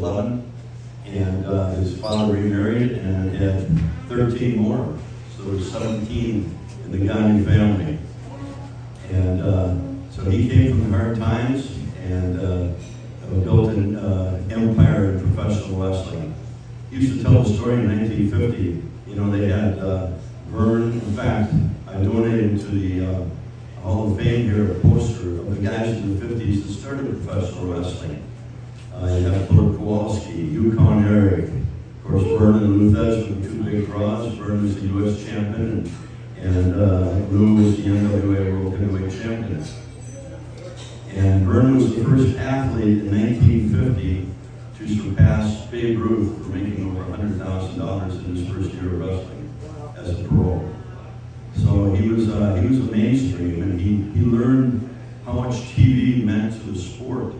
11, and his father remarried and had 13 more, so there was 17 in the Gagne family. And so he came from the hard times and built an empire in professional wrestling. He used to tell the story in 1950. You know, they had Verne. In fact, I donated to the Hall of Fame here a poster of the guys in the 50s that started professional wrestling. You have Philip Kowalski, Yukon Eric, of course Verne and Luthez with the two big draws. Verne was the U.S. champion, and Lou was the NWA World Heavyweight champion. And Verne was the first athlete in 1950 to surpass Babe Ruth for making over $100,000 in his first year of wrestling as a pro. So he was a mainstream, and he learned how much TV meant to the sport.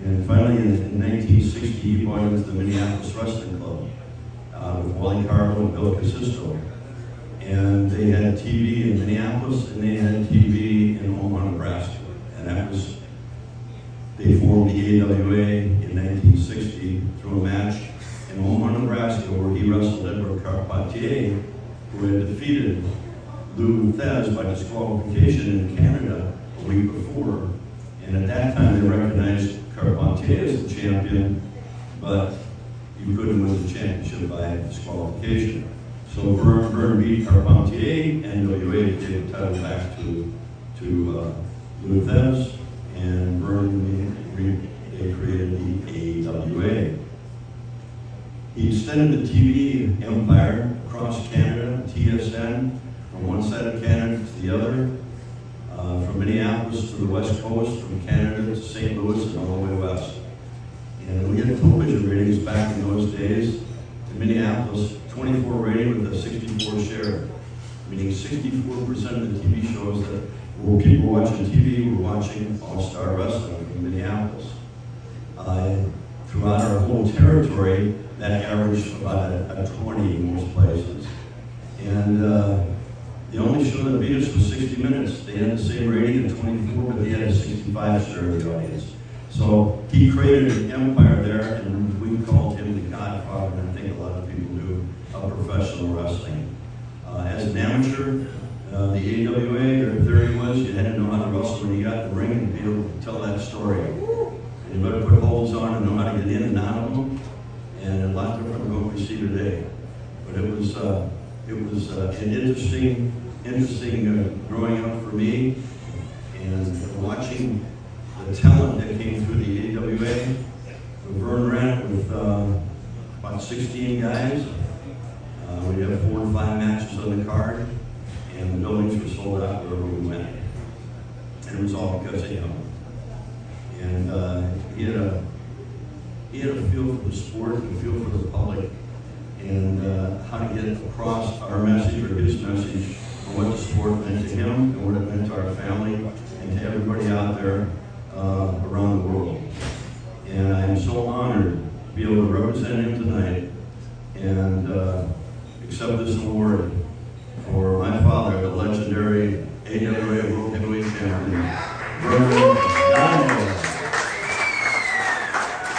And finally, in 1960, he bought into the Minneapolis Wrestling Club with Wally Carlo and Bill Casisto. And they had TV in Minneapolis, and they had TV in Omaha, Nebraska. And that was, they formed the AWA in 1960 through a match in Omaha, Nebraska, where he wrestled Edward Carpentier, who had defeated Lou Thez by disqualification in Canada a week before. And at that time, they recognized Carpentier as the champion, but you couldn't win the championship by disqualification. So Verne beat Carpentier, NWA gave the title back to Lou Thez, and Verne they created the AWA. He extended the TV empire across Canada, TSN, from one side of Canada to the other, from Minneapolis to the West Coast, from Canada to St. Louis and all the way west. And we had television ratings back in those days. In Minneapolis, 24 rating with a 64 share, meaning 64% of the TV shows that were people watching TV were watching All-Star Wrestling from Minneapolis. Throughout our whole territory, that averaged about a 20 in most places. And the only show that beat us was 60 Minutes. They had the same rating at 24, but they had a 65 share of the audience. So he created an empire there, and we called him the godfather, and I think a lot of people do, of professional wrestling. As an amateur, the AWA, their theory was you had to know how to wrestle when you got in the ring and be able to tell that story. You better put holds on and know how to get in and out of them, and a lot different than what we see today. But it was an interesting growing up for me, and watching the talent that came through the AWA. Verne ran it with about 16 guys. We'd have 4 to 5 matches on the card, and the buildings were sold out wherever we went. And it was all because of him. And he had a feel for the sport, and a feel for the public, and how to get across our message or his message of what the sport meant to him and what it meant to our family and to everybody out there around the world. And I am so honored to be able to represent him tonight and accept this award for my father, the legendary AWA World Heavyweight Champion, Verne